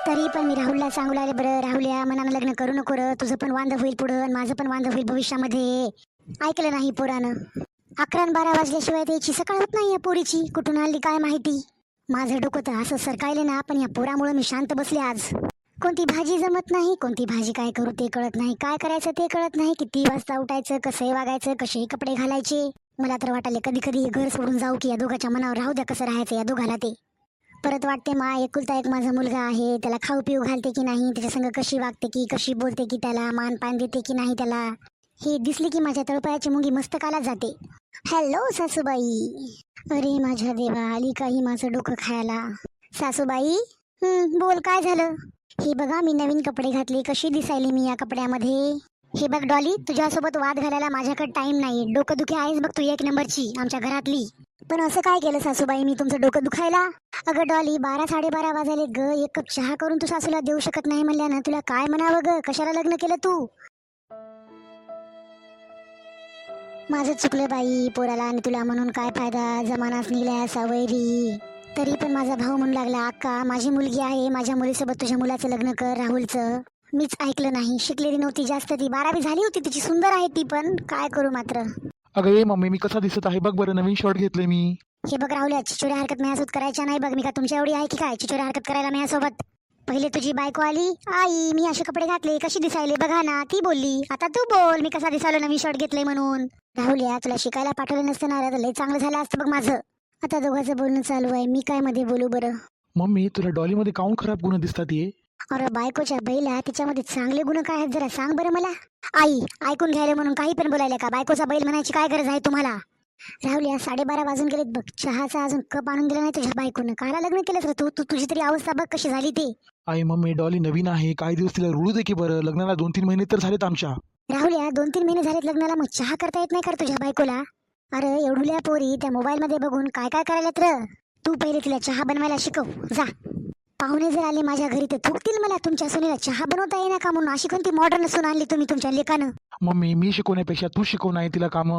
तरी पण मी राहुलला सांगू लागले, बरं राहुल्या मनानं लग्न करू नको र, तुझं पण वांद होईल पुढं आणि माझं पण वांद होईल भविष्यामध्ये. ऐकलं नाही पोरानं. 11-12 वाजल्याशिवाय त्याची सकाळ होत नाही या पोरीची, कुठून आली काय माहिती. माझं डोकं तर असं सरकायले ना, पण या पोरामुळे मी शांत बसले आज. कोणती भाजी जमत नाही, कोणती भाजी काय करू ते कळत नाही, काय करायचं ते कळत नाही, किती वाजता उठायचं, कसंही वागायचं, कसेही कपडे घालायचे. मला तर वाटायले कधी कधी घर सोडून जाऊ की या दोघांच्या मनावर राहू द्या, कसं राहायचं या दोघाला ते. परत वाटते मा एकुलता एक माझा मुलगा आहे, त्याला खाऊ पिऊ घालते की नाही, त्याच्या संग कशी वागते की कशी बोलते की, त्याला मान पान देते की नाही त्याला, हे दिसली की माझ्या तळपायाची मुंगी मस्तकाला जाते. हॅलो सासूबाई. अरे माझ्या देवा, आली काही माझं डोकं खायला. सासूबाई. बोल काय झालं. हे बघा मी नवीन कपडे घातले, कशी दिसायली मी या कपड्यामध्ये. हे बघ डॉली, तुझ्यासोबत वाद घालायला माझ्याकडे टाइम नाही, डोकं दुखी आहेस बघ तू एक नंबरची आमच्या घरातली. पण असं काय केलं सासूबाई मी तुमचं डोकं दुखायला. अगं डॉली 12-12:30 वाजायले ग, एक कप चहा करून तू सासूला देऊ शकत नाही म्हणल्यानं तुला काय म्हणावं ग, कशाला लग्न केलं तू. माझं चुकलं बाई, पोराला आणि तुला म्हणून काय फायदा, जमानाच निघलाय असा वैरी. तरी पण माझा भाऊ म्हणू लागला, अक्का माझी मुलगी आहे, माझ्या मुलीसोबत तुझ्या मुलाचं लग्न कर राहुलचं. मीच ऐकलं नाही, शिकलेली नव्हती जास्त ती, 12वी झाली होती तिची, सुंदर आहे ती पण, काय करू मात्र. अगं ये मम्मी, मी कसा दिसत आहे बघ बरं, नवीन शर्ट घेतले मी. हे बघ राहुल्या, चिचोऱ्या हरकत माझ्यासोबत करायच्या नाही बघ, मी का तुमच्या एवढी आहे की काय चिचोऱ्या हरकत करायला माझ्यासोबत. पहिले तुझी बायको आली, आई मी असे कपडे घातले कशी दिसायले बघा ना, ती बोलली, आता तू बोल मी कसा दिसायलो नवीन शर्ट घेतले म्हणून. राहुल्या तुला शिकायला पाठवलं नसतं ना, लय चांगलं झालं असतं बघ माझं. आता दोघांचं बोलणं चालू आहे, मी काय मध्ये बोलू बरं. मम्मी तुला डॉलीमध्ये काऊन खराब गुण दिसतात ये. अरे बायकोच्या बैला तिच्यामध्ये चांगले गुण काय आहेत जरा सांग बरं मला. आई ऐकून घ्यायला म्हणून काही पण बोलायला का, बायकोचा बैल म्हणायची काय गरज आहे तुम्हाला. राहुल्या 12:30 वाजून गेलेत बघ, चहाचा अजून कप आणून दिला नाही तुझ्या बायकोनं, काला लग्न केलंस रे तू, तुझी तरी अवस्था बघ कशी झाली ते. आई मम्मी डॉली नवीन आहे, काही दिवस तिला रुळू दे की बरं, लग्नाला 2-3 महिने तर झालेत आमच्या. राहुल्या 2-3 महिने झालेत लग्नाला, मग चहा करता येत नाही का तुझ्या बायकोला. अरे एवढुल्या पोरी त्या मोबाईल मध्ये बघून काय काय करायला र. तू पहिले तिला चहा बनवायला शिकव जा. पाहुणे जर आले माझ्या घरी तर थुकतील मला, तुमच्या सुनेला चहा बनवता येईना का म्हणून, अशी कोणती मॉडर्न सून आणली तुम्ही तुमच्या लेकानं. मम्मी मी शिकवण्यापेक्षा तू शिकव नाही तिला काम.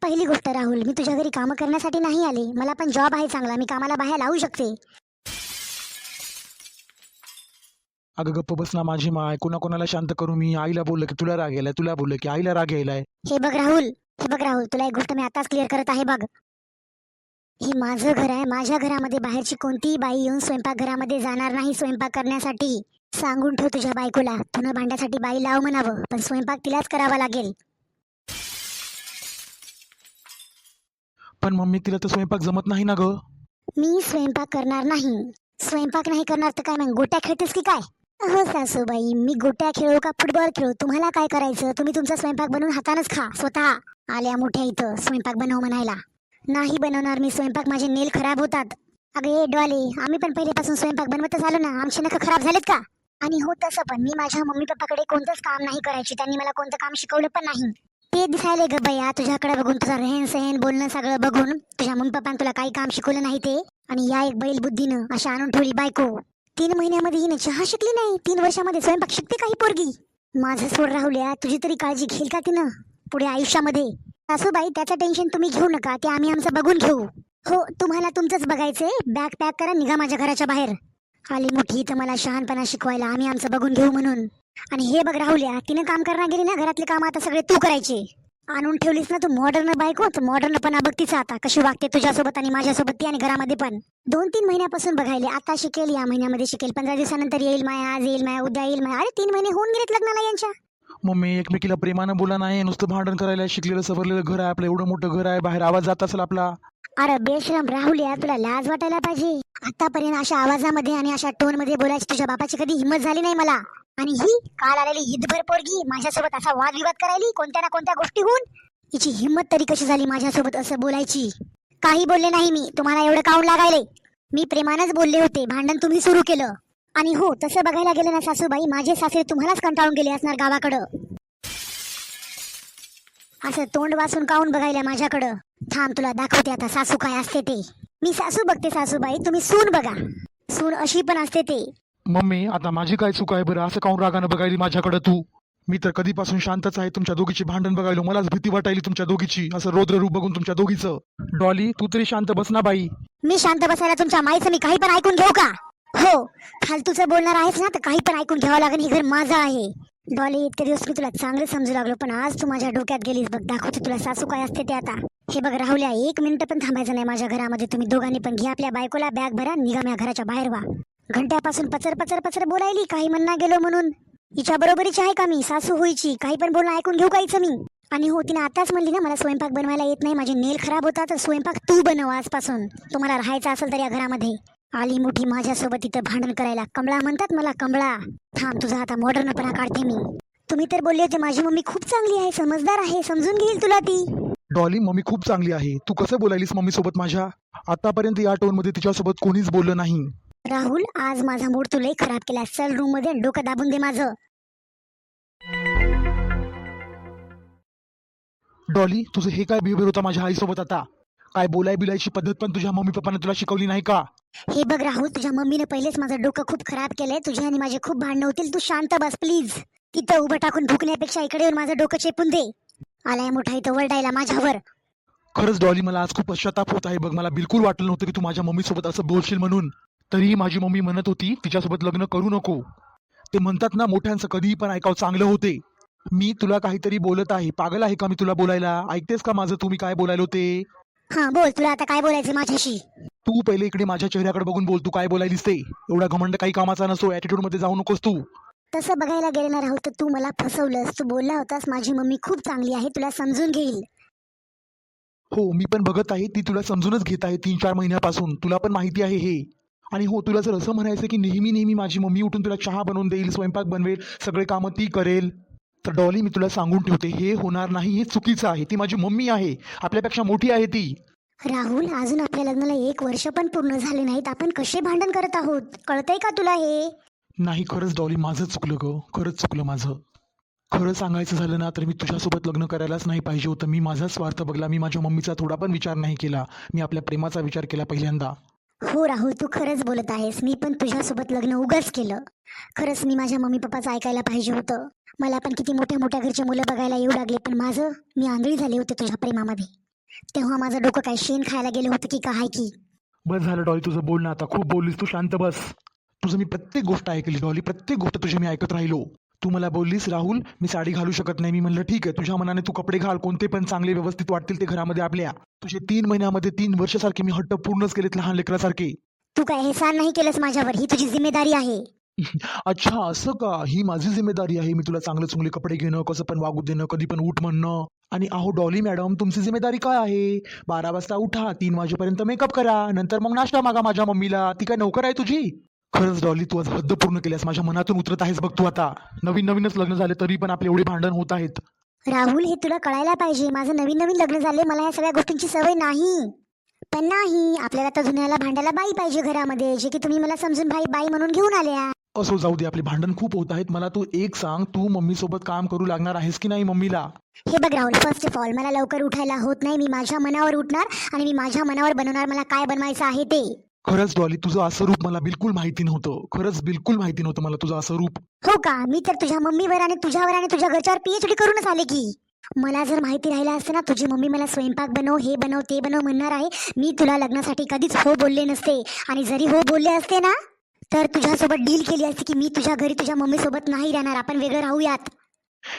पहिली गोष्ट राहुल, मी तुझ्या घरी कामं करण्यासाठी नाही आले, मला पण जॉब आहे चांगला, मी कामाला बाहेर लावू शकते. अगं गप्प बस ना माझी माय, कोणाला शांत करू मी. आईला बोललं की तुला राग यायलाय, तुला बोललं की आईला राग यायलाय. हे बघ राहुल, तुला एक गोष्ट मी आताच क्लिअर करत आहे बघ. हे माझं घर आहे, माझ्या घरामध्ये बाहेरची कोणतीही बाई येऊन स्वयंपाक घरामध्ये जाणार नाही स्वयंपाक करण्यासाठी. सांगून ठेव तुझ्या बायकोला, धुणं भांड्यासाठी बाई लाव म्हणावं, पण स्वयंपाक तिलाच करावा लागेल. पण मम्मी तिला तर स्वयंपाक जमत नाही ना ग. मी स्वयंपाक करणार नाही. स्वयंपाक नाही करणार तर काय मग गोट्या खेळतेस की काय. हो सासूबाई, मी गोट्या खेळू का फुटबॉल खेळू, तुम्हाला काय करायचं, तुम्ही तुमचा स्वयंपाक बनवून हातानच खा स्वतः. आल्या मोठ्या इथं स्वयंपाक बनव म्हणायला. नाही बनवणार मी स्वयंपाक, माझे नेल खराब होतात. अगं ए डॉली, आम्ही पण पहिल्यापासून स्वयंपाक बनवतच आलो ना, आमचे नख खराब झालेत का. आणि हो तसं पण मी माझ्या मम्मी पप्पाकडे कोणतंच काम नाही करायची, त्यांनी मला कोणतं काम शिकवलं पण नाही. ते दिसायले ग बया तुझ्याकडे बघून, तुझा रेहन सहन बोलणं सगळं बघून, तुझ्या मम्मी पप्पाने तुला काही काम शिकवलं नाही ते. आणि या एक बैल बुद्धीनं अशा आणून ठेवली बायको. 3 महिन्यामध्ये हिने चहा शिकली नाही, 3 वर्षामध्ये स्वयंपाक शिकते काही पोरगी. माझं सोड राहुल्या, तुझी तरी काळजी घेईल का तिनं पुढे आयुष्यामध्ये. सासूबाई त्याचं टेन्शन तुम्ही घेऊ नका, ते आम्ही आमचं बघून घेऊ. हो तुम्हाला तुमचंच बघायचंय, बॅग पॅक करा निघा माझ्या घराच्या बाहेर. आली मोठी तर मला शहाणपणा शिकवायला, आम्ही आमचं बघून घेऊ म्हणून. आणि हे बघ राहुल्या, तिने काम करणार गेली ना, घरातले काम आता सगळे तू करायचे. आणून ठेवलीस ना तू मॉडर्न बायको, तर मॉडर्नपणा बघ तिचा आता कशी वागते तुझ्यासोबत आणि माझ्यासोबत ती, आणि घरामध्ये पण. 2-3 महिन्यापासून बघायले, आता शिकेल या महिन्यामध्ये शिकेल, 15 दिवसानंतर येईल माया, आज येईल माया, उद्या येईल माया. अरे 3 महिने होऊन गेलेत लग्नाला यांच्या. मम्मी एकमेकीला प्रेमानं बोला नाही, नुसतं भांडण करायला. शिकलेलं सवरलेलं घर आहे आपलं, एवढं मोठं घर आहे, बाहेर आवाज जात असेल आपला. अरे बेशरम राहुल्या, तुला लाज वाटायला पाहिजे. आतापर्यंत अशा आवाजामध्ये आणि अशा टोन मध्ये बोलायची तुझ्या बापाची कधी हिंमत झाली नाही मला. आणि ही काल आलेली ईदभर पोरगी माझ्यासोबत असा वादविवाद करायली कोणत्या ना कोणत्या गोष्टीहून. हिची हिंमत तरी कशी झाली माझ्यासोबत असं बोलायची. काही बोलले नाही मी, तुम्हाला एवढं काऊन लागायले. मी प्रेमानच बोलले होते, भांडण तुम्ही सुरू केलं. आणि हो तसं बघायला गेलं ना सासूबाई, माझे सासरे तुम्हालाच कंटाळून गेले असणार गावाकडं. असं तोंड वासून काऊन बघायला माझ्याकडं. थांब तुला दाखवते आता सासू काय असते ते. मी सासू बघते सासूबाई, तुम्ही सून बघा. सून अशी पण असते ते. मम्मी आता माझी काय चूक आहे बरं, असं काऊन रागानं बघायली माझ्याकडं तू. मी तर कधीपासून शांतच आहे, तुमच्या दोघीची भांडण बघायलो मलाच भीती वाटायली तुमच्या दोघीची, असं रौद्र रूप बघून तुमच्या दोघीचं. डॉली तू तरी शांत बस ना बाई. मी शांत बसायला तुमच्या माईचं मी काही पण ऐकून घेऊ का. हो फालतूचं बोलणार आहेस ना तर काही पण ऐकून घ्यावं लागेल. हे घर माझं आहे. डॉली, इतके दिवस मी तुला चांगलं समजू लागलो, पण आज तू माझ्या डोक्यात गेलीस बघ. दाखवते तुला सासू काय असते ते आता. हे बघ राहुल्या, 1 मिनिट पण थांबायचं नाही माझ्या घरामध्ये. तुम्ही दोघांनी पण घ्या आपल्या बायकोला, बॅग भरा, निघा माझ्या घराच्या बाहेर व्हा. घंट्यापासून पचर पचर पचर बोलायली, काही म्हणणं गेलो म्हणून. हिच्या बरोबरीची आहे का मी? सासू होईची, काही पण बोलणं ऐकून घेऊ काहीच मी. आणि हो, तिने आताच म्हणली ना मला स्वयंपाक बनवायला येत नाही, माझे नेल खराब होतात, तर स्वयंपाक तू बनव आजपासून. तुम्हाला राहायचं असेल तर या घरामध्ये. आली मोठी माझ्यासोबत इथं भांडण करायला. कमळा म्हणतात मला, कमळा. थांब, तुझा आता मॉडर्नपणा काढते मी. तुम्ही तर बोलले होते माझी मम्मी खूप चांगली आहे, समजदार आहे, समजून घेईल तुला ती. डॉली, मम्मी खूप चांगली आहे. तू कसं बोलायलीस मम्मी सोबत माझ्या? आतापर्यंत या टोन मध्ये तिच्यासोबत कोणीच बोललं नाही. राहुल, आज माझा मूड तू लई खराब केला. चल रूम मध्ये, डोकं दाबून दे माझं. डॉली, तुझं हे काय बिहेवियर होता माझ्या आईसोबत आता? काय बिलायची पद्धत पण तुझ्या मम्मी पप्पाने तुला शिकवली नाही का? हे बघ राहुल, तुझ्या मम्मीने पहिलेच माझं डोकं खूप खराब केलंय. तुझ्या आणि माझे खूप भांडणं होतील. तू शांत बस प्लीज. तिथं उभं टाकून भुकण्यापेक्षा इकडे येऊन माझं डोकं चेपून दे. आलाय मोठा इथं वरडायला माझ्यावर. खरंच डॉली, मला आज खूप पश्चाताप होत आहे बघ. मला बिलकुल वाटलं नव्हतं की तू माझ्या मम्मी सोबत असं बोलशील म्हणून. तरीही माझी मम्मी म्हणत होती तिच्यासोबत लग्न करू नको. ते म्हणतात ना, मोठ्यांचं कधीही पण ऐकावं चांगलं होते. मी तुला काहीतरी बोलत आहे. पागल आहे का मी तुला बोलायला? ऐकतेस का माझं तुम्ही काय बोलायलो ते? हा बोल, तुला आता काय बोलायचं माझ्याशी? तू पहिले इकडे माझ्या चेहऱ्याकडे बघून बोल. तू काय बोलायलीस ते? एवढा घमंड काही कामाचा नसतो. ऍटिट्यूड मध्ये जाऊ नकोस तू. तसं बघायला गेलं ना राहुल, तर तू मला फसवलंस. तू बोलला होतास माझी मम्मी खूप चांगली आहे, तुला समजून घेईल. हो, मी पण बघत आहे. ती तुला समजूनच घेत आहे 3-4 महिन्यापासून. तुला पण माहिती आहे हे. आणि हो, तुला जर असं म्हणायचं की नेहमी नेहमी माझी मम्मी उठून तुला चहा बनवून देईल, स्वयंपाक बनवेल, सगळे कामं ती करेल, तर डॉली मी तुला सांगून ठेवते, हे होणार नाही. हे चुकीचं आहे. ती माझी मम्मी आहे, आपल्यापेक्षा मोठी आहे ती. राहुल, अजून आपल्या लग्नाला 1 वर्ष पण पूर्ण झाले नाहीत. आपण कसे भांडण करत आहोत, कळतंय का तुला हे? नाही, खरंच डॉली, माझं चुकलं ग. खरंच चुकलं माझं. खरं सांगायचं झालं ना तर मी तुझ्यासोबत लग्न करायलाच नाही पाहिजे होतं. मी माझा स्वार्थ बघला. मी माझ्या मम्मीचा थोडा पण विचार नाही केला. मी आपल्या प्रेमाचा विचार केला पहिल्यांदा. हो राहुल, तू खरंच बोलत आहेस. मी पण तुझ्यासोबत लग्न उगाच केलं. खरंच मी माझ्या मम्मी पप्पाचं ऐकायला पाहिजे होतं. मला पण किती मोठ्या मोठ्या घरचे मुलं बघायला येऊ लागले, पण मी आंधळी झाले होते तुझ्या प्रेमामध्ये. तेव्हा माझं डोकं काय शेण खायला गेलं होतं की काय की. बस झालं डॉली तुझं बोलणं आता. खूप बोललीस तू. शांत बस. तुझं मी प्रत्येक गोष्ट ऐकली डॉली. प्रत्येक गोष्ट तुझी मी ऐकत राहिलो. तू मला बोललीस राहुल मी साडी घालू शकत नाही. मी म्हणलं ठीक आहे, तुझ्या मनाने तू कपडे घाल, कोणते पण चांगले व्यवस्थित वाटतील ते घरामध्ये आपल्या. तुझे 3 महिन्यामध्ये 3 वर्षासारखे मी हट्ट पूर्णच केलेत, लहान लेकरासारखे. तू काय एहसान नाही केलंस माझ्यावर, ही तुझी जिम्मेदारी आहे. अच्छा, असं का? ही माझी जिम्मेदारी आहे. मी तुला चांगले चांगले कपडे घेणं, कसं पण वागू देणं, कधी पण उठ म्हणणं. आणि अहो डॉली मॅडम, तुमची जिम्मेदारी काय आहे? 12 वाजता उठा, 3 वाजेपर्यंत मेकअप करा, नंतर मग नाश्ता मागा माझ्या मम्मीला. ती काय नोकर आहे तुझी? खरंच डॉली, तू आज हद्द पूर्ण केल्यास. माझ्या मनातून उतरत आहेस बघ तू आता. नवीन नवीनच लग्न झाले तरी पण आपले एवढे भांडण होत आहेत. राहुल, हे तुला कळायला पाहिजे. माझं नवीन नवीन लग्न झाले, मला या सगळ्या गोष्टींची सवय नाही. पण नाही, आपल्याला तर जुन्याला भांडायला बाई पाहिजे घरामध्ये, जे की तुम्ही मला समजून बाई म्हणून घेऊन आल्या. असो, जाऊ दे. आपले भांडण खूप होत आहेत. मला तू एक सांग, तू मम्मी सोबत काम करू लागणार आहेस की नाही मम्मीला? हे बघ राहुल, फर्स्ट ऑफ ऑल मला लवकर उठायला होत नाही. मी माझ्या मनावर उठणार आणि मी माझ्या मनावर बनवणार मला काय बनवायचं आहे ते. खरंच डॉली, तुझं असं रूप मला बिलकुल माहिती नव्हतं. खरंच बिलकुल माहिती नव्हतं मला तुझं असं रूप. हो का? मी तर तुझ्या मम्मीवर आणि तुझ्यावर आणि तुझ्या घरच्यावर पीएचडी करूनच आले की. मला जर माहिती राहिलं असतं ना तुझी मम्मी मला स्वयंपाक बनव, हे बनव, ते बनव म्हणणार आहे, मी तुला लग्नासाठी कधीच हो बोलले नसते. आणि जरी हो बोलले असते ना तर तुझ्यासोबत डील केली असती की मी तुझ्या घरी तुझ्या मम्मी सोबत नाही राहणार, आपण वेगळं राहूयात.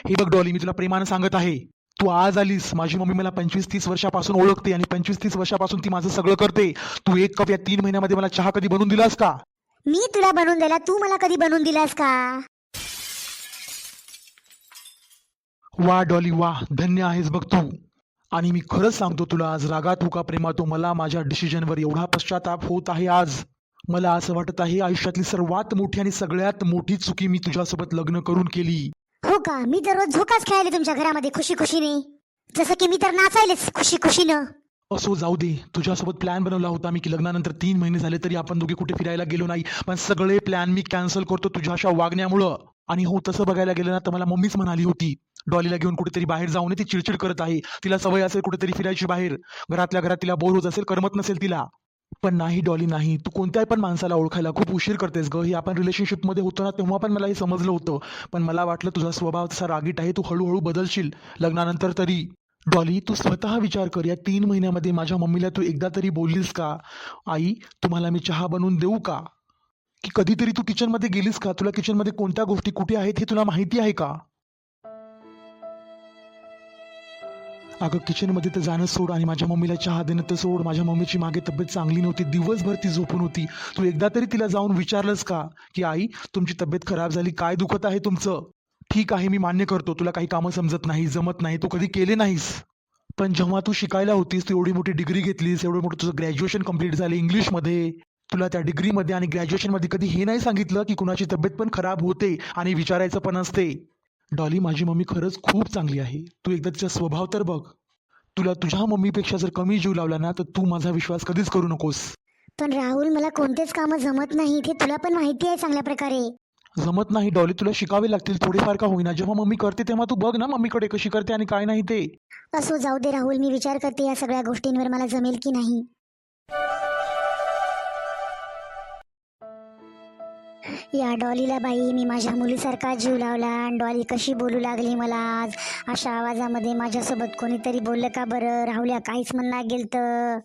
हे बघ डॉली, मी तुला प्रेमानं सांगत आहे. तू आज आलीस. माझी मम्मी मला 25-30 वर्षापासून ओळखते आणि 25-30 वर्षापासून ती माझं सगळं करते. तू एक कप या 3 महिन्यामध्ये मला चहा कधी बनवून दिलास का? मी तुला बनवून दिला, तू मला कधी बनवून दिलास का? वा डॉली वा, धन्य आहेस बघ तू. आणि मी खरंच सांगतो तुला, आज रागात हो का प्रेमात हो, मला माझ्या डिसिजनवर एवढा पश्चाताप होत आहे आज. मला असं वाटत आहे आयुष्यातली सर्वात मोठी आणि सगळ्यात मोठी चुकी मी तुझ्यासोबत लग्न करून केली. हो का? मी तर रोज झोकाच खेळायले तुमच्या घरामध्ये खुशी खुशीने, जसं की मी तर नाचायलेच खुशी खुशीनं. असो, जाऊ दे. तुझ्यासोबत प्लॅन बनवला होता मी की लग्नानंतर 3 महिने झाले तरी आपण दोघे कुठे फिरायला गेलो नाही, पण सगळे प्लॅन मी कॅन्सल करतो तुझ्या अशा वागण्यामुळं. आणि हो, तसं बघायला गेलं ना तर मला मम्मीच म्हणाली होती डॉलीला घेऊन कुठेतरी बाहेर जाऊ नये, ती चिडचिड करत आहे, तिला सवय असेल कुठेतरी फिरायची बाहेर, घरातल्या घरात तिला बोर होत असेल, करमत नसेल तिला. पण नाही डॉली, नाही. तू कोणत्याही पण माणसाला ओळखायला खूप उशीर करतेस ग. हे आपण रिलेशनशिपमध्ये होतो ना तेव्हा पण मला हे समजलं होतं, पण मला वाटलं तुझा स्वभाव तसा रागीट आहे, तू हळूहळू बदलशील लग्नानंतर तरी. डॉली, तू स्वतः विचार कर, या 3 महिन्यामध्ये माझ्या मम्मीला तू एकदा तरी बोललीस का, आई तुम्हाला मी चहा बनवून देऊ का? की कधीतरी तू किचनमध्ये गेलीस का? तुला किचनमध्ये कोणत्या गोष्टी कुठे आहेत हे तुला माहिती आहे का? अगं किचनमध्ये तर जाणं सोड आणि माझ्या मम्मीला चहा देणं तर सोड. माझ्या मम्मीची मागे तब्येत चांगली नव्हती, दिवसभर ती झोपून होती. तू एकदा तरी तिला जाऊन विचारलंस का की आई तुमची तब्येत खराब झाली, काय दुखत आहे तुमचं? ठीक आहे, मी मान्य करतो तुला काही कामं समजत नाही, जमत नाही, तू कधी केले नाहीस. पण जेव्हा तू शिकायला होतीस, तू एवढी मोठी डिग्री घेतलीस, एवढं मोठं तुझं ग्रॅज्युएशन कंप्लीट झालं इंग्लिशमध्ये, तुला त्या डिग्रीमध्ये आणि ग्रॅज्युएशनमध्ये कधी हे नाही सांगितलं की कुणाची तब्येत पण खराब होते आणि विचारायचं पण असते. डॉली, माझी मम्मी खरंच खूप चांगली आहे. तू एकदा तिचा स्वभाव तर बघ. तुला तुझ्या मम्मीपेक्षा जर कमी जीव लावला ना तर तू माझा विश्वास कधीच करू नकोस. पण राहुल, मला कोणतेच कामं जमत नाही, हे तुला पण माहिती आहे चांगल्या प्रकारे. जमत नाही डॉली, तुला शिकावे लागतील थोडेफार का होईना. जेव्हा मम्मी करते तेव्हा तू बघ ना मम्मीकडे कशी करते आणि काय नाही ते. असो, जाऊ दे राहुल, मी विचार करते या सगळ्या गोष्टींवर मला जमेल की नाही. या डॉलीला बाई मी माझ्या मुलीसारखा जीव लावला आणि डॉली कशी बोलू लागली मला आज. अशा आवाजामध्ये माझ्यासोबत कोणीतरी बोललं का बरं? राहुल्या काहीच म्हणणार गेल तर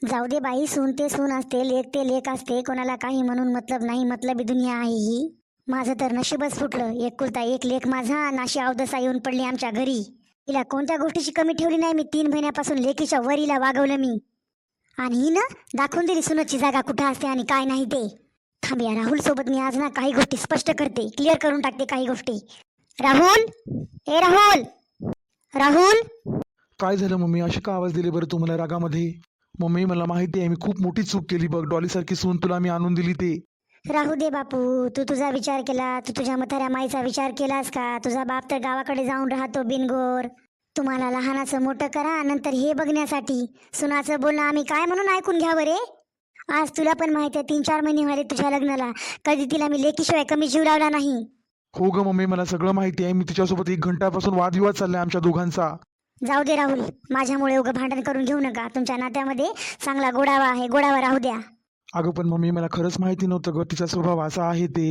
जाऊ दे बाई, सून ते सून असते, लेक ते लेक असते, कोणाला काही म्हणून मतलब नाही, मतलबी दुनिया आहे ही. माझं तर नशीबच फुटलं, एकुलता एक लेक माझा नाशी अवदसा येऊन पडली आमच्या घरी. तिला कोणत्या गोष्टीची कमी ठेवली नाही मी. 3 महिन्यापासून लेकीच्या वरीला वागवलं मी आणि ही ना दाखवून दिली सुनची जागा कुठं असते आणि काय नाही ते. थांब या राहुल सोबत मी आज ना काही गोष्टी स्पष्ट करते, क्लिअर करून टाकते काही गोष्टी. राहुल, ए राहुल, राहुल. काय झालं मम्मी, अशी का आवाज दिले बरं तुम्हाला रागामध्ये? मम्मी मला माहिती आहे मी खूप मोठी चूक केली बघ. डॉलीसारखी सून तुला मी आणून दिली ते. राहू दे बापू, तू तुझा विचार केला, तू तुझ्या म्हाताऱ्या माईचा विचार केलास का? तुझा बाप तर गावाकडे जाऊन राहतो बिनगोर. तुम्हाला लहानाचं मोठं करा, नंतर हे बघण्यासाठी सुनाचं बोलणं आम्ही काय म्हणून ऐकून घ्यावं रे? आज तुला पण माहिती आहे 3-4 महिने झाले तुझ्या लग्नाला, कधी तिला मी लेकीशिवाय कमी जीव लावला नाही. हो ग मम्मी, मला सगळं माहिती आहे. मी तिच्यासोबत 1 घंट्यापासून वादविवाद चाललाय आमच्या दोघांचा. जाऊ दे राहुल, माझ्यामुळे उगं भांडण करून घेऊ नका. तुमच्या नात्यामध्ये चांगला गोडावा आहे, गोडावा राहू द्या. अगं पण मम्मी मला खरंच माहिती नव्हतं ग तिचा स्वभाव असा आहे ते.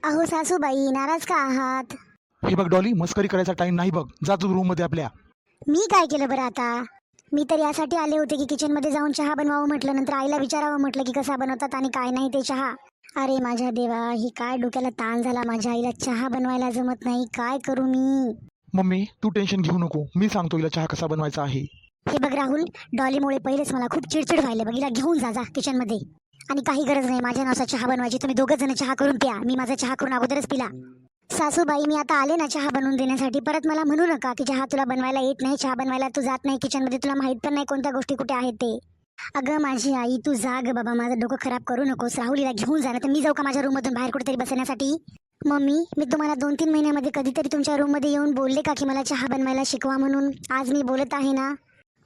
अहो सासूबाई, नाराज का आहात? हे बघ डॉली, मस्करी करायचा टाइम नाही बघ. जा तू रूम मध्ये आपल्या. मी काय केलं बरं आता? मी तर यासाठी आले होते की किचनमध्ये जाऊन चहा बनवावं म्हटलं, नंतर आईला विचारावं म्हटलं की कसा बनवतात आणि काय नाही ते चहा. अरे माझ्या देवा, ही काय डोक्याला ताण झाला. माझ्या आईला चहा बनवायला जमत नाही, काय करू मी? मम्मी तू टेन्शन घेऊ नको, मी सांगतो हिला चहा कसा बनवायचा आहे. हे बघ राहुल, डॉलीमुळे पहिलेच मला खूप चिडचिड व्हायला. बघ, हिला घेऊन जा किचनमध्ये. आणि काही गरज नाही माझ्या नावाचा चहा बनवायची. तुम्ही 2 जण चहा करून प्या, मी माझा चहा करून अगोदरच पिला. सासूबाई, मी आता आले ना चहा बनवून देण्यासाठी. परत मला म्हणू नका की चहा तुला बनवायला येत नाही, चहा बनवायला तू जात नाही किचनमध्ये, तुला माहित पण नाही कोणत्या गोष्टी कुठे आहेत ते. अगं माझी आई, तू जा ग बाबा, माझं डोकं खराब करू नकोस. राहुलीला घेऊन जा ना, तर मी जाऊ का माझ्या रूममधून बाहेर कुठेतरी बसण्यासाठी? मम्मी, मी तुम्हाला 2-3 महिन्यामध्ये कधीतरी तुमच्या रूममध्ये येऊन बोलले का की मला चहा बनवायला शिकवा म्हणून? आज मी बोलत आहे ना,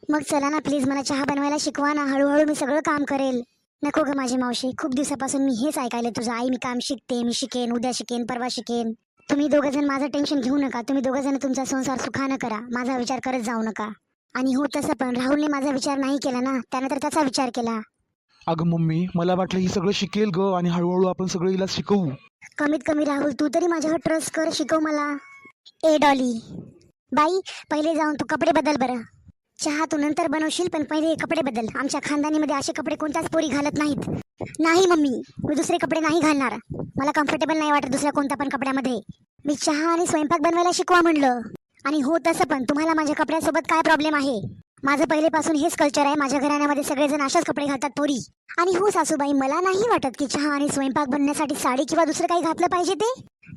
मग चला ना प्लीज, मला चहा बनवायला शिकवा ना. हळूहळू मी सगळं काम करेल. नको ग माझी मावशी, खूप दिवसापासून मी हेच ऐकायला तुझं. आई मी काम शिकते, मी शिकेन, उद्या शिकेन, परवा शिकेन. तुम्ही 2 जण माझं टेन्शन घेऊ नका. तुम्ही 2 जण तुमचा संसार सुखानं करा, माझा विचार करत जाऊ नका. आणि हो तसं पण राहुलने माझा विचार नाही केला ना, त्याने तर त्याचा विचार केला. अगं मम्मी, मला वाटलं ही सगळं शिकेल ग आणि हळूहळू आपण सगळं हिला शिकवू. कमीत कमी राहुल तू तरी माझ्यावर ट्रस्ट कर, शिकव मला. ए डॉली बाई, पहिले जाऊन तू कपडे बदल बरं. चहा तू नंतर बनवशील, पण पहिले हे कपडे बदल. आमच्या खानदानीमध्ये असे कपडे कोणत्याच पोरी घालत नाहीत. नाही मम्मी, मी दुसरे कपडे नाही घालणार. मला कम्फर्टेबल नाही वाटत दुसऱ्या कोणत्या पण कपड्यामध्ये. मी चहा आणि स्वयंपाक बनवायला शिकवा म्हणलं. आणि हो तसं पण तुम्हाला माझ्या कपड्यासोबत काय प्रॉब्लेम आहे? माझं पहिलेपासून हेच कल्चर आहे. माझ्या घराण्यामध्ये सगळेजण अशाच कपडे घालतात पोरी. आणि हो सासूबाई, मला नाही वाटत की चहा आणि स्वयंपाक बनण्यासाठी साडी किंवा दुसरं काही घातलं पाहिजे ते.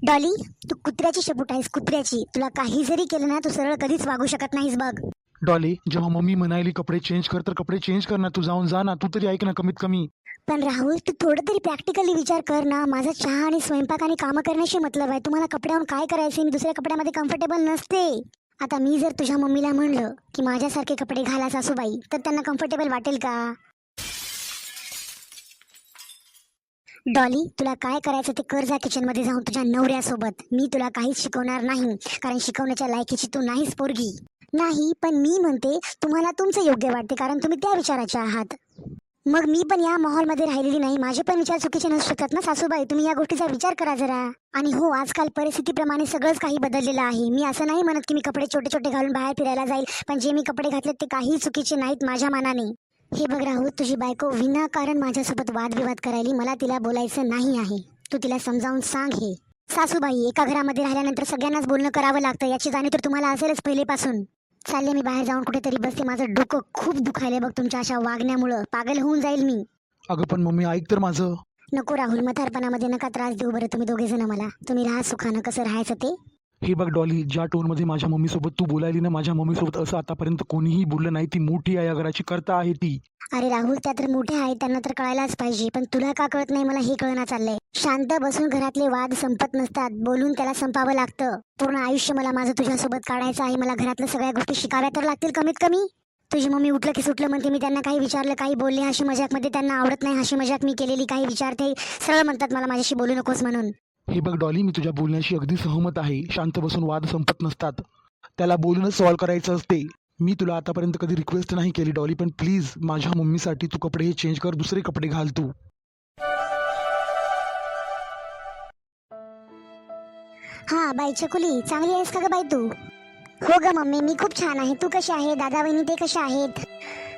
डॉली, तू कुत्र्याची शपूट आहेस, कुत्र्याची. तुला काही जरी केलं ना, तू सरळ कधीच वागू शकत नाहीस बघ. डॉली, जेव्हा मम्मी म्हणाली कपडे चेंज कर तर कपडे चेंज कर ना. तू जाऊन जा ना, तू तरी ऐक ना कमीत कमी. पण राहुल, तू थोडं तरी प्रॅक्टिकली विचार कर ना. माझा चहा आणि स्वयंपाक आणि कामं करण्याशी मतलब आहे. तुम्हाला कपड्यावर काय करायचे? मी दुसऱ्या कपड्यामध्ये कम्फर्टेबल नसते. आता मी जर तुझ्या मम्मीला म्हणलं की माझ्यासारखे कपडे घाला सासूबाई, तर त्यांना कम्फर्टेबल वाटेल का? डॉली, तुला काय करायचं ते कर, जा किचनमध्ये जाऊन तुझ्या नवऱ्यासोबत. मी तुला काहीच शिकवणार नाही, कारण शिकवण्याच्या लायकीची तू नाहीस पोरगी. नाही, पण मी म्हणते तुम्हाला तुमचं योग्य वाटते कारण तुम्ही त्या विचाराचे आहात. मग मी पण या माहोलमध्ये राहिलेली नाही. माझे पण विचार चुकीचे नसू शकतात ना सासूबाई. तुम्ही या गोष्टीचा विचार करा जरा. आणि हो, आजकाल परिस्थितीप्रमाणे सगळंच काही बदललेलं आहे. मी असं नाही म्हणत की मी कपडे छोटे छोटे घालून बाहेर फिरायला जाईल, पण जे मी कपडे घातलेत ते काही चुकीचे नाहीत माझ्या मानाने. हे बघ राहुल, तुझी बायको विनाकारण माझ्यासोबत वादविवाद करायली. मला तिला बोलायचं नाही आहे. तू तिला समजावून सांग. हे सासूबाई, एका घरामध्ये राहिल्यानंतर सगळ्यांनाच बोलणं करावं लागतं, याची जाणीव तर तुम्हाला असेलच पहिलेपासून. चालले मी बाहेर जाऊन कुठेतरी बसते. माझं डोकं खूप दुखायलंय बघ तुमच्या अशा वागण्यामुळं. पागल होऊन जाईल मी. अगं पण मम्मी ऐक तर माझं. नको राहुल, म्हातारपणामध्ये नका त्रास देऊ बरं तुम्ही दोघे जण मला. तुम्ही राहा सुखानं, कसं राहायचं ते. हे बघ डॉली, ज्या टोनमध्ये माझ्या मम्मीसोबत तू बोलायली ना, माझ्या मम्मीसोबत असं आतापर्यंत कोणीही बोललं नाही. ती मोठी आहे, या घराची कर्ता आहे ती. अरे राहुल, त्या तर मोठ्या आहेत, त्यांना तर कळायलाच पाहिजे. पण तुला का कळत नाही मला हे कळणं चाललंय. शांत बसून घरातले वाद संपत नसतात, बोलून त्याला संपावं लागतं. पूर्ण आयुष्य मला माझं तुझ्यासोबत काढायचं आहे. मला घरातल्या सगळ्या गोष्टी शिकाव्या तर लागतील कमीत कमी. तुझी मम्मी उठलं की सुटलं म्हणते. मी त्यांना काही विचारलं, काही बोलले हशी मजाक मध्ये, त्यांना आवडत नाही हशी मजाक मी केलेली. काही विचारते सरळ म्हणतात मला माझ्याशी बोलू नकोस म्हणून. हे बघ डॉली, मी तुझ्या बोलण्याशी अगदी सहमत आहे. शांत बसून वाद संपत नसतात, त्याला बोलूनच सॉल्व्ह करायचं असते. मी तुला आतापर्यंत कधी रिक्वेस्ट नाही केली डॉली, पण प्लीज माझ्या मम्मीसाठी तू कपडे हे चेंज कर, दुसरे कपडे घाल तू. हा बाई चकुली, चांगली आहेस का ग बाई तू? हो ग मम्मी, मी खूप छान आहे. तू कशी आहे? दादा वहिनी ते कशा आहेत?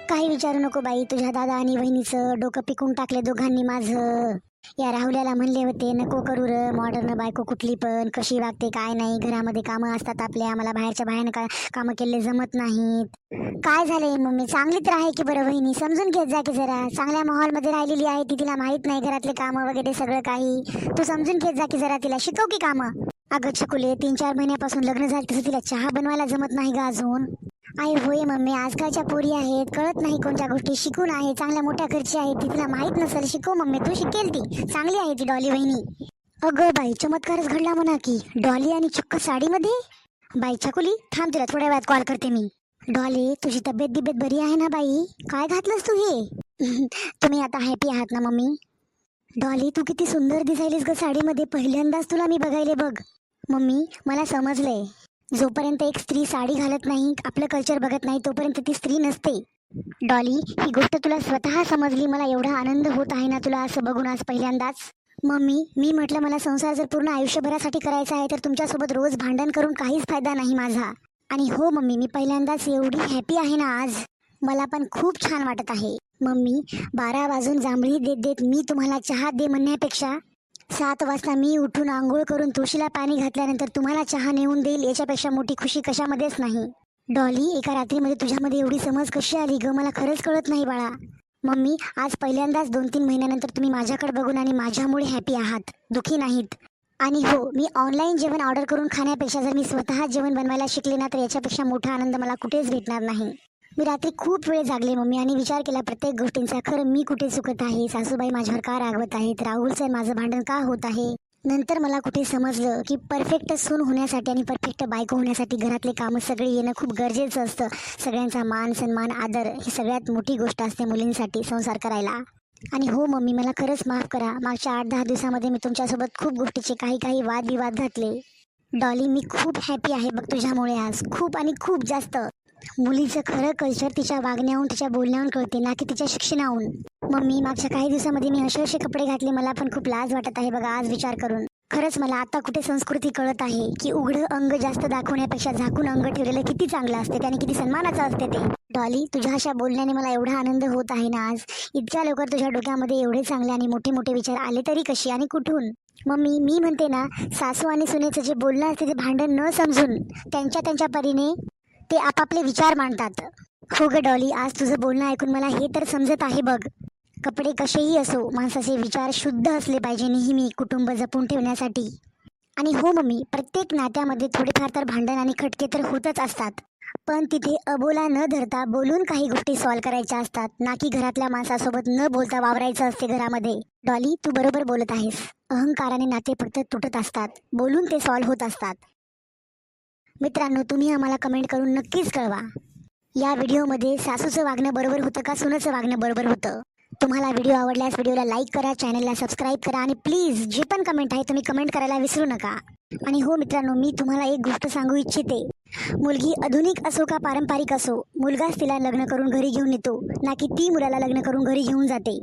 काही विचारू नको बाई, तुझ्या दादा आणि वहिनीचं डोकं पिकून टाकले दोघांनी माझं. या राहुल्याला म्हणले होते नको करू र, मॉडर्न बायको कुठली पण कशी वागते काय नाही. घरामध्ये कामं असतात आपल्या, मला बाहेरच्या बाहेर कामं केले जमत नाहीत. काय झालंय मम्मी, चांगली तर आहे की बरं वहिनी, समजून घेत जा की जरा. चांगल्या माहोलमध्ये राहिलेली आहे ती, तिला माहित नाही घरातले कामं वगैरे सगळं काही. तू समजून घेत जा की जरा, तिला शिकव की कामं. अगं छकुले, 3-4 महिन्यापासून लग्न झालं तसं तिला चहा बनवायला जमत नाही ग अजून. आई होय मम्मी, आजकालच्या पोरी आहेत, कळत नाही कोणत्या गोष्टी. शिकून आहे, चांगल्या मोठ्या घरची आहे ती, तिला माहित नसेल. शिकव मम्मी, तू शिकेल, ती चांगली आहे ती डॉली वहिनी. अगं बाई, चमत्कारच घडला म्हणा की. डॉली आणि चक्क साडीमध्ये. बाई छकुली थांब, तिला थोड्या वेळात कॉल करते मी. डॉली, तुझी तब्येत बरी आहे ना बाई? काय घातलंस तू हे? तुम्ही आता हॅपी आहात ना मम्मी? डॉली, तू किती सुंदर दिसायलीस ग साडीमध्ये. पहिल्यांदाच तुला मी बघायले बघ. मम्मी, मला समजलंय, जोपर्यंत एक स्त्री साडी घालत नाही, आपलं कल्चर बघत नाही, तोपर्यंत ती स्त्री नसते. डॉली, ही गोष्ट तुला स्वतः समजली. मला एवढा आनंद होत आहे ना तुला असं बघून आज पहिल्यांदाच. मम्मी, मी म्हटलं मला संसार जर पूर्ण आयुष्यभरासाठी करायचा आहे तर तुमच्यासोबत रोज भांडण करून काहीच फायदा नाही माझा. आणि हो मम्मी, मी पहिल्यांदाच एवढी हॅपी आहे ना आज. मला पण खूप छान वाटत आहे. मम्मी, 12 वाजून जांभळी देत देत मी तुम्हाला चहा दे म्हणण्यापेक्षा 7 वाजता मी उठून आंघोळ करून तुळशीला पाणी घातल्यानंतर तुम्हाला चहा नेऊन देईल, याच्यापेक्षा मोठी खुशी कशामध्येच नाही. डॉली, एका रात्रीमध्ये तुझ्यामध्ये एवढी समज कशी आली ग? मला खरंच कळत नाही बाळा. मम्मी, आज पहिल्यांदाच 2-3 महिन्यानंतर तुम्ही माझ्याकडे बघून आणि माझ्यामुळे हॅपी आहात, दुखी नाहीत. आणि हो, मी ऑनलाईन जेवण ऑर्डर करून खाण्यापेक्षा जर मी स्वतः जेवण बनवायला शिकले ना तर याच्यापेक्षा मोठा आनंद मला कुठेच भेटणार नाही. मी रात्री खूप वेळ जागले मम्मी आणि विचार केला प्रत्येक गोष्टींचा. खरं मी कुठे चुकत आहे? सासूबाई माझ्यावर का रागवत आहेत? राहुलचं माझं भांडण का होत आहे? नंतर मला कुठे समजलं की परफेक्ट सून होण्यासाठी आणि परफेक्ट बायको होण्यासाठी घरातले कामं सगळे येणं खूप गरजेचं असतं. सगळ्यांचा मान सन्मान आदर ही सगळ्यात मोठी गोष्ट असते मुलींसाठी संसार करायला. आणि हो मम्मी, मला खरंच माफ करा. मागच्या 8-10 दिवसामध्ये मी तुमच्यासोबत खूप गोष्टीचे काही वादविवाद घातले. डॉली, मी खूप हॅपी आहे बघ तुझ्यामुळे आज, खूप आणि खूप जास्त. मुलीचं खरं कल्चर तिच्या वागण्याहून तिच्या बोलण्याहून कळते, ना की तिच्या शिक्षणाहून. मम्मी, मागच्या काही दिवसामध्ये मी असे कपडे घातले, मला पण खूप लाज वाटत आहे बघा आज विचार करून. खरंच मला आता कुठे संस्कृती कळत आहे की उघडं अंग जास्त दाखवण्यापेक्षा झाकून अंग ठेवलेलं किती चांगलं असते, त्याने किती सन्मानाचं असते ते. डॉली, तुझ्या अशा बोलण्याने मला एवढा आनंद होत आहे ना आज. इतक्या लवकर तुझ्या डोक्यामध्ये एवढे चांगले आणि मोठे मोठे विचार आले तरी कशी आणि कुठून? मम्मी, मी म्हणते ना, सासू आणि सुनेचं जे बोलणं असते ते भांडण न समजून त्यांच्या परीने ते आपापले विचार मांडतात. हो ग डॉली, आज तुझं बोलणं ऐकून मला हे तर समजत आहे बघ. कपडे कसेही असो, माणसाचे विचार शुद्ध असले पाहिजे नेहमी कुटुंब जपून ठेवण्यासाठी. आणि हो मम्मी, प्रत्येक नात्यामध्ये थोडेफार तर भांडण आणि खटके तर होतच असतात, पण तिथे अबोला न धरता बोलून काही गोष्टी सॉल्व्ह करायच्या असतात, ना की घरातल्या माणसासोबत न बोलता वावरायचं असते घरामध्ये. डॉली, तू बरोबर बोलत आहेस. अहंकाराने नाते फक्त तुटत असतात, बोलून ते सॉल्व्ह होत असतात. मित्रांनो, तुम्ही आम्हाला कमेंट करून नक्कीच कळवा, या व्हिडिओमध्ये सासूचं वागणं बरोबर होतं का सुनेचं वागणं बरोबर होतं? तुम्हाला व्हिडिओ आवडल्यास व्हिडिओला लाईक करा, चॅनलला सबस्क्राईब करा आणि प्लीज जे पण कमेंट आहे तुम्ही कमेंट करायला विसरू नका. आणि हो मित्रांनो, मी तुम्हाला एक गोष्ट सांगू इच्छिते. मुलगी आधुनिक असो का पारंपरिक असो, मुलगाच तिला लग्न करून घरी घेऊन येतो, ना की ती मुलाला लग्न करून घरी घेऊन जाते.